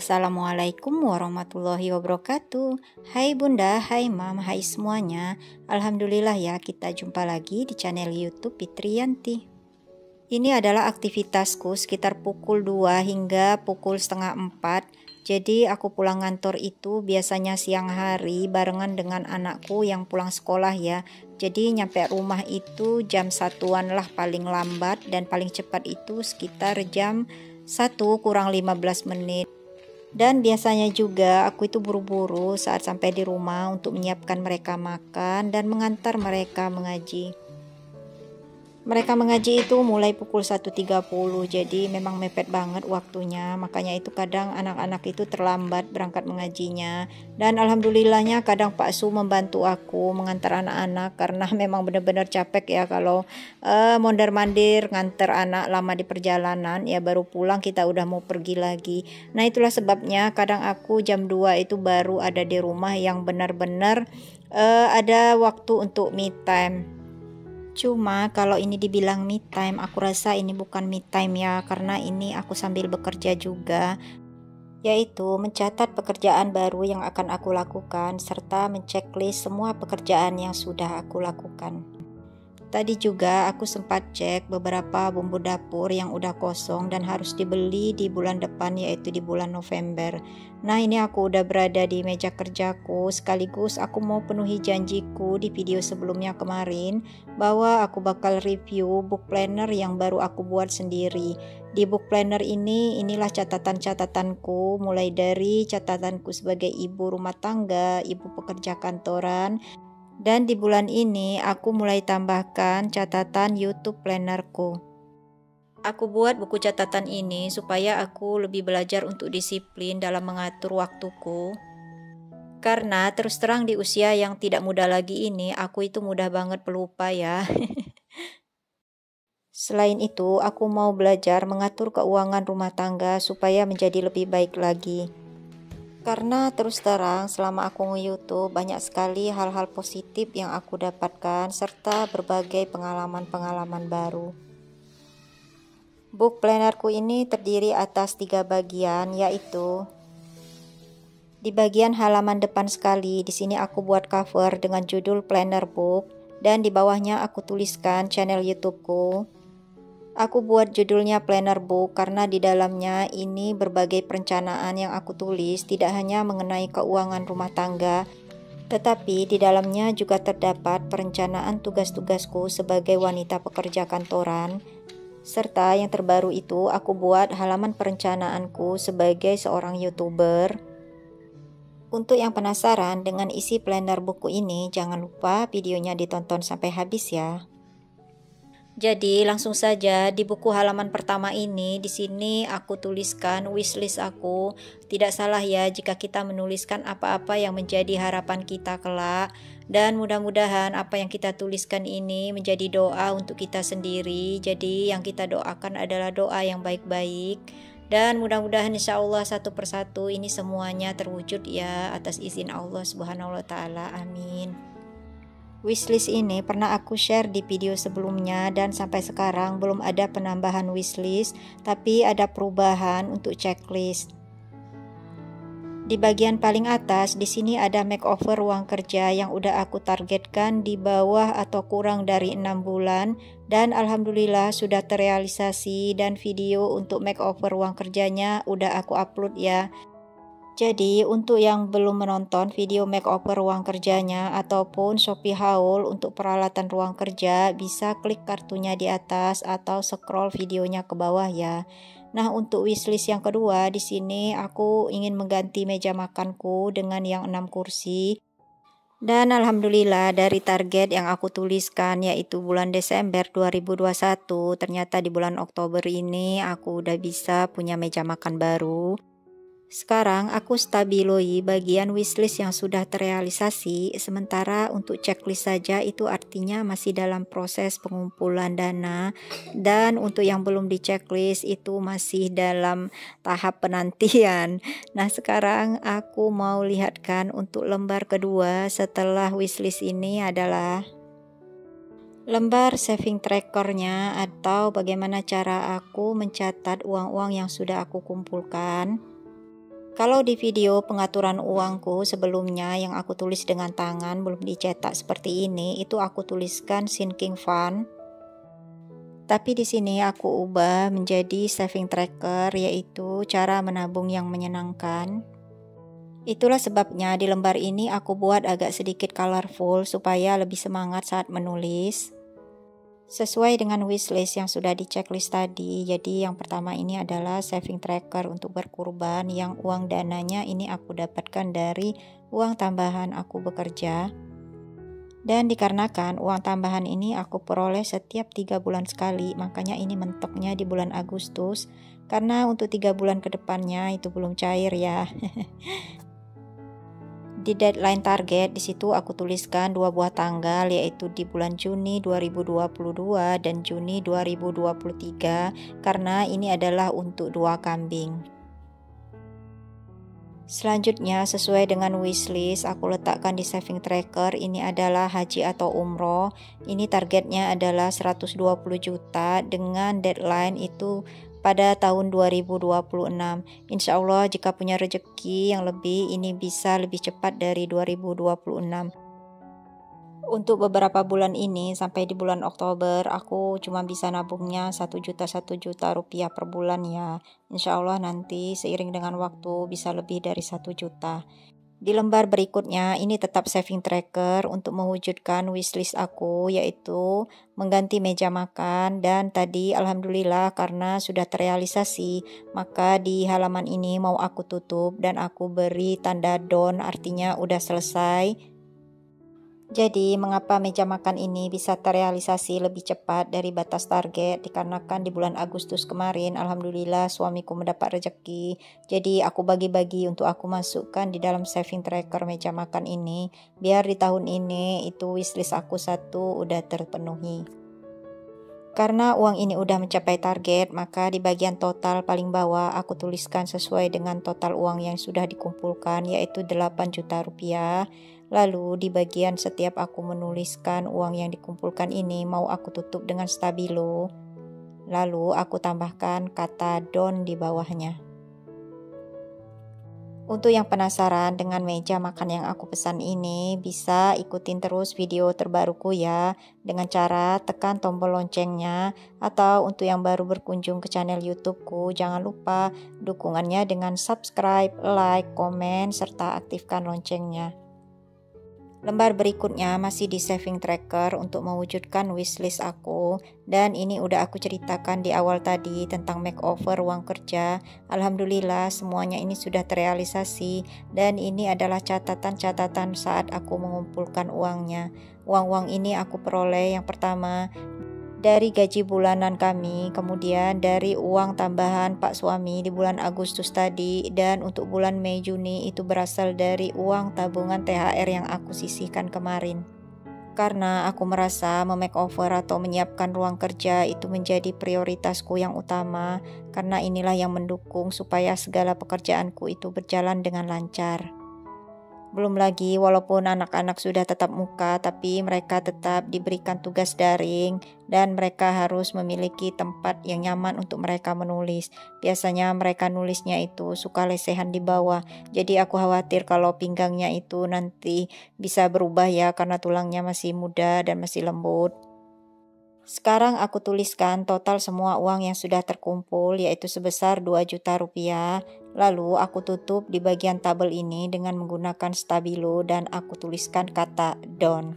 Assalamualaikum warahmatullahi wabarakatuh. Hai Bunda, hai Mam, hai semuanya. Alhamdulillah ya, kita jumpa lagi di channel YouTube Fitriyanti. Ini adalah aktivitasku sekitar pukul 2 hingga pukul setengah 4. Jadi aku pulang kantor itu biasanya siang hari barengan dengan anakku yang pulang sekolah ya. Jadi nyampe rumah itu jam 1-an lah paling lambat, dan paling cepat itu sekitar jam 1 kurang 15 menit. Dan biasanya juga aku itu buru-buru saat sampai di rumah untuk menyiapkan mereka makan dan mengantar mereka mengaji. Mereka mengaji itu mulai pukul 1.30, jadi memang mepet banget waktunya. Makanya itu kadang anak-anak itu terlambat berangkat mengajinya. Dan alhamdulillahnya kadang Pak Su membantu aku mengantar anak-anak, karena memang benar-benar capek ya kalau mondar-mandir ngantar anak lama di perjalanan, ya baru pulang kita udah mau pergi lagi. Nah itulah sebabnya kadang aku jam 2 itu baru ada di rumah yang benar-benar ada waktu untuk me time. Cuma kalau ini dibilang me time, aku rasa ini bukan me time ya, karena ini aku sambil bekerja juga, yaitu mencatat pekerjaan baru yang akan aku lakukan serta menceklis semua pekerjaan yang sudah aku lakukan. Tadi juga aku sempat cek beberapa bumbu dapur yang udah kosong dan harus dibeli di bulan depan, yaitu di bulan November. Nah ini aku udah berada di meja kerjaku, sekaligus aku mau penuhi janjiku di video sebelumnya kemarin bahwa aku bakal review book planner yang baru aku buat sendiri. Di book planner ini, inilah catatan-catatanku, mulai dari catatanku sebagai ibu rumah tangga, ibu pekerja kantoran. Dan di bulan ini aku mulai tambahkan catatan YouTube plannerku. Aku buat buku catatan ini supaya aku lebih belajar untuk disiplin dalam mengatur waktuku. Karena terus terang di usia yang tidak muda lagi ini, aku itu mudah banget pelupa ya. Selain itu, aku mau belajar mengatur keuangan rumah tangga supaya menjadi lebih baik lagi. Karena terus terang selama aku nge-YouTube banyak sekali hal-hal positif yang aku dapatkan serta berbagai pengalaman-pengalaman baru. Book plannerku ini terdiri atas 3 bagian, yaitu di bagian halaman depan sekali, di sini aku buat cover dengan judul Planner Book, dan di bawahnya aku tuliskan channel YouTubeku. Aku buat judulnya Planner Book karena di dalamnya ini berbagai perencanaan yang aku tulis, tidak hanya mengenai keuangan rumah tangga, tetapi di dalamnya juga terdapat perencanaan tugas-tugasku sebagai wanita pekerja kantoran. Serta yang terbaru itu aku buat halaman perencanaanku sebagai seorang YouTuber. Untuk yang penasaran dengan isi planner buku ini, jangan lupa videonya ditonton sampai habis ya. Jadi langsung saja di buku halaman pertama ini, di sini aku tuliskan wishlist aku. Tidak salah ya jika kita menuliskan apa-apa yang menjadi harapan kita kelak, dan mudah-mudahan apa yang kita tuliskan ini menjadi doa untuk kita sendiri. Jadi yang kita doakan adalah doa yang baik-baik, dan mudah-mudahan insya Allah satu persatu ini semuanya terwujud ya atas izin Allah Subhanahu wa Ta'ala. Amin. Wishlist ini pernah aku share di video sebelumnya, dan sampai sekarang belum ada penambahan wishlist, tapi ada perubahan untuk checklist. Di bagian paling atas di sini ada makeover ruang kerja yang udah aku targetkan di bawah atau kurang dari 6 bulan, dan alhamdulillah sudah terrealisasi, dan video untuk makeover ruang kerjanya udah aku upload ya. Jadi untuk yang belum menonton video makeover ruang kerjanya ataupun Shopee haul untuk peralatan ruang kerja, bisa klik kartunya di atas atau scroll videonya ke bawah ya. Nah untuk wishlist yang kedua, di sini aku ingin mengganti meja makanku dengan yang 6 kursi. Dan alhamdulillah dari target yang aku tuliskan yaitu bulan Desember 2021, ternyata di bulan Oktober ini aku udah bisa punya meja makan baru. Sekarang aku stabiloi bagian wishlist yang sudah terrealisasi, sementara untuk checklist saja itu artinya masih dalam proses pengumpulan dana, dan untuk yang belum di checklist itu masih dalam tahap penantian. Nah sekarang aku mau lihatkan untuk lembar kedua setelah wishlist ini adalah lembar saving trackernya, atau bagaimana cara aku mencatat uang-uang yang sudah aku kumpulkan. Kalau di video pengaturan uangku sebelumnya yang aku tulis dengan tangan belum dicetak seperti ini, itu aku tuliskan sinking fund. Tapi di sini aku ubah menjadi saving tracker, yaitu cara menabung yang menyenangkan. Itulah sebabnya di lembar ini aku buat agak sedikit colorful supaya lebih semangat saat menulis. Sesuai dengan wishlist yang sudah di checklist tadi, jadi yang pertama ini adalah saving tracker untuk berkurban yang uang dananya ini aku dapatkan dari uang tambahan aku bekerja. Dan dikarenakan uang tambahan ini aku peroleh setiap 3 bulan sekali, makanya ini mentoknya di bulan Agustus, karena untuk 3 bulan ke depannya itu belum cair ya. Di deadline target, di situ aku tuliskan 2 buah tanggal, yaitu di bulan Juni 2022 dan Juni 2023, karena ini adalah untuk 2 kambing. Selanjutnya, sesuai dengan wishlist, aku letakkan di saving tracker, ini adalah haji atau umroh. Ini targetnya adalah 120 juta dengan deadline itu pada tahun 2026. Insya Allah jika punya rezeki yang lebih, ini bisa lebih cepat dari 2026. Untuk beberapa bulan ini sampai di bulan Oktober aku cuma bisa nabungnya 1 juta rupiah per bulan ya. Insya Allah nanti seiring dengan waktu bisa lebih dari 1 juta. Di lembar berikutnya ini tetap saving tracker untuk mewujudkan wishlist aku, yaitu mengganti meja makan, dan tadi alhamdulillah karena sudah terrealisasi, maka di halaman ini mau aku tutup dan aku beri tanda done, artinya udah selesai. Jadi mengapa meja makan ini bisa terrealisasi lebih cepat dari batas target, dikarenakan di bulan Agustus kemarin alhamdulillah suamiku mendapat rezeki, jadi aku bagi-bagi untuk aku masukkan di dalam saving tracker meja makan ini, biar di tahun ini itu wishlist aku 1 udah terpenuhi. Karena uang ini udah mencapai target, maka di bagian total paling bawah aku tuliskan sesuai dengan total uang yang sudah dikumpulkan, yaitu 8 juta rupiah. Lalu di bagian setiap aku menuliskan uang yang dikumpulkan ini mau aku tutup dengan stabilo. Lalu aku tambahkan kata don di bawahnya. Untuk yang penasaran dengan meja makan yang aku pesan ini, bisa ikutin terus video terbaruku ya, dengan cara tekan tombol loncengnya, atau untuk yang baru berkunjung ke channel YouTubeku, jangan lupa dukungannya dengan subscribe, like, komen, serta aktifkan loncengnya. Lembar berikutnya masih di saving tracker untuk mewujudkan wishlist aku, dan ini udah aku ceritakan di awal tadi tentang makeover uang kerja. Alhamdulillah semuanya ini sudah terrealisasi, dan ini adalah catatan-catatan saat aku mengumpulkan uangnya. Uang-uang ini aku peroleh yang pertama dari gaji bulanan kami, kemudian dari uang tambahan Pak suami di bulan Agustus tadi, dan untuk bulan Mei Juni itu berasal dari uang tabungan THR yang aku sisihkan kemarin. Karena aku merasa memakeover atau menyiapkan ruang kerja itu menjadi prioritasku yang utama, karena inilah yang mendukung supaya segala pekerjaanku itu berjalan dengan lancar. Belum lagi walaupun anak-anak sudah tatap muka, tapi mereka tetap diberikan tugas daring dan mereka harus memiliki tempat yang nyaman untuk mereka menulis. Biasanya mereka nulisnya itu suka lesehan di bawah, jadi aku khawatir kalau pinggangnya itu nanti bisa berubah ya, karena tulangnya masih muda dan masih lembut. Sekarang aku tuliskan total semua uang yang sudah terkumpul, yaitu sebesar 2 juta rupiah. Lalu aku tutup di bagian tabel ini dengan menggunakan stabilo dan aku tuliskan kata done.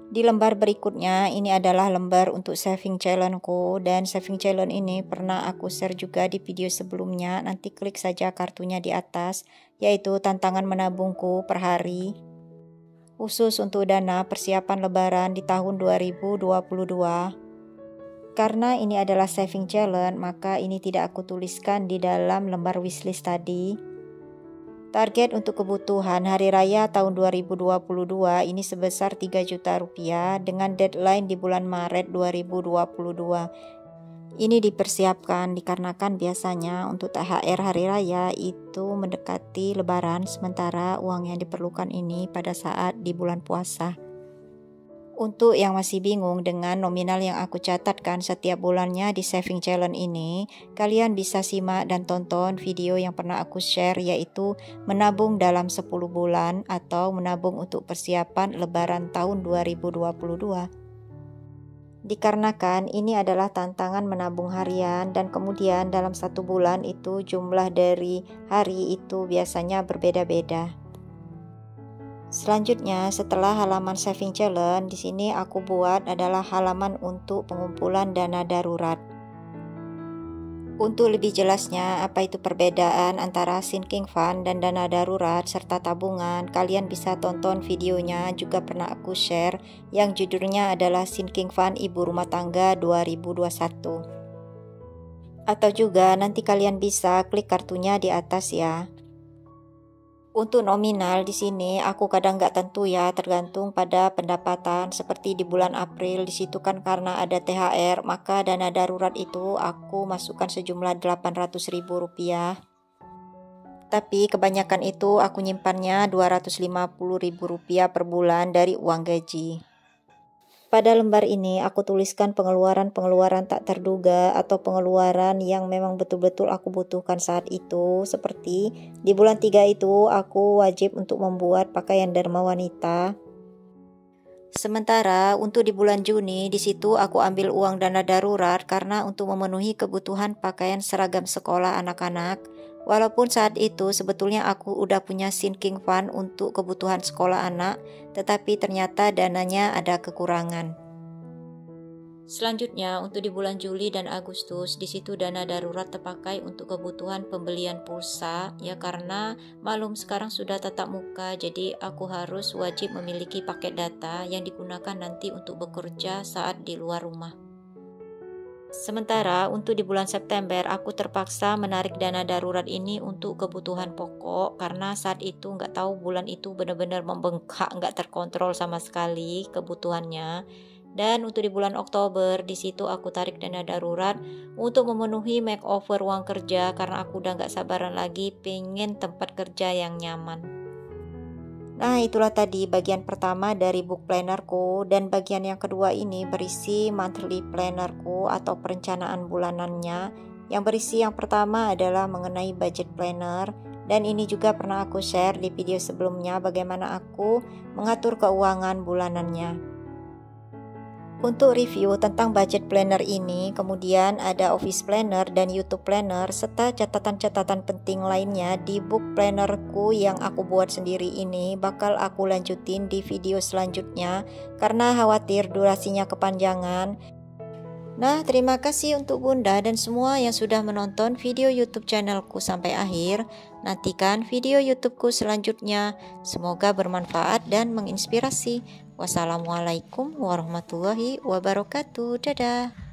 Di lembar berikutnya ini adalah lembar untuk saving challenge-ku, dan saving challenge ini pernah aku share juga di video sebelumnya. Nanti klik saja kartunya di atas, yaitu tantangan menabungku per hari. Khusus untuk dana persiapan lebaran di tahun 2022. Karena ini adalah saving challenge, maka ini tidak aku tuliskan di dalam lembar wishlist tadi. Target untuk kebutuhan hari raya tahun 2022 ini sebesar 3 juta rupiah dengan deadline di bulan Maret 2022. Ini dipersiapkan dikarenakan biasanya untuk THR hari raya itu mendekati lebaran, sementara uang yang diperlukan ini pada saat di bulan puasa. Untuk yang masih bingung dengan nominal yang aku catatkan setiap bulannya di saving challenge ini, kalian bisa simak dan tonton video yang pernah aku share, yaitu menabung dalam 10 bulan atau menabung untuk persiapan lebaran tahun 2022. Dikarenakan ini adalah tantangan menabung harian dan kemudian dalam 1 bulan itu jumlah dari hari itu biasanya berbeda-beda. Selanjutnya, setelah halaman saving challenge, di sini aku buat adalah halaman untuk pengumpulan dana darurat. Untuk lebih jelasnya apa itu perbedaan antara sinking fund dan dana darurat serta tabungan, kalian bisa tonton videonya, juga pernah aku share, yang judulnya adalah Sinking Fund Ibu Rumah Tangga 2021. Atau juga nanti kalian bisa klik kartunya di atas ya. Untuk nominal di sini aku kadang nggak tentu ya, tergantung pada pendapatan. Seperti di bulan April, di situ kan karena ada THR, maka dana darurat itu aku masukkan sejumlah Rp800.000. Tapi kebanyakan itu aku nyimpannya Rp250.000 per bulan dari uang gaji. Pada lembar ini aku tuliskan pengeluaran-pengeluaran tak terduga atau pengeluaran yang memang betul-betul aku butuhkan saat itu. Seperti di bulan 3 itu aku wajib untuk membuat pakaian derma wanita. Sementara untuk di bulan Juni, di situ aku ambil uang dana darurat karena untuk memenuhi kebutuhan pakaian seragam sekolah anak-anak. Walaupun saat itu sebetulnya aku udah punya sinking fund untuk kebutuhan sekolah anak, tetapi ternyata dananya ada kekurangan. Selanjutnya untuk di bulan Juli dan Agustus, di situ dana darurat terpakai untuk kebutuhan pembelian pulsa ya, karena maklum sekarang sudah tatap muka, jadi aku harus wajib memiliki paket data yang digunakan nanti untuk bekerja saat di luar rumah. Sementara untuk di bulan September aku terpaksa menarik dana darurat ini untuk kebutuhan pokok karena saat itu nggak tahu bulan itu benar-benar membengkak, nggak terkontrol sama sekali kebutuhannya. Dan untuk di bulan Oktober di situ aku tarik dana darurat untuk memenuhi makeover uang kerja karena aku udah nggak sabaran lagi pengen tempat kerja yang nyaman. Nah, itulah tadi bagian pertama dari book plannerku, dan bagian yang kedua ini berisi monthly plannerku atau perencanaan bulanannya. Yang berisi yang pertama adalah mengenai budget planner, dan ini juga pernah aku share di video sebelumnya bagaimana aku mengatur keuangan bulanannya. Untuk review tentang budget planner ini, kemudian ada office planner dan YouTube planner serta catatan-catatan penting lainnya di book plannerku yang aku buat sendiri ini bakal aku lanjutin di video selanjutnya karena khawatir durasinya kepanjangan. Nah, terima kasih untuk Bunda dan semua yang sudah menonton video YouTube channelku sampai akhir. Nantikan video YouTubeku selanjutnya. Semoga bermanfaat dan menginspirasi. Wassalamualaikum warahmatullahi wabarakatuh. Dadah.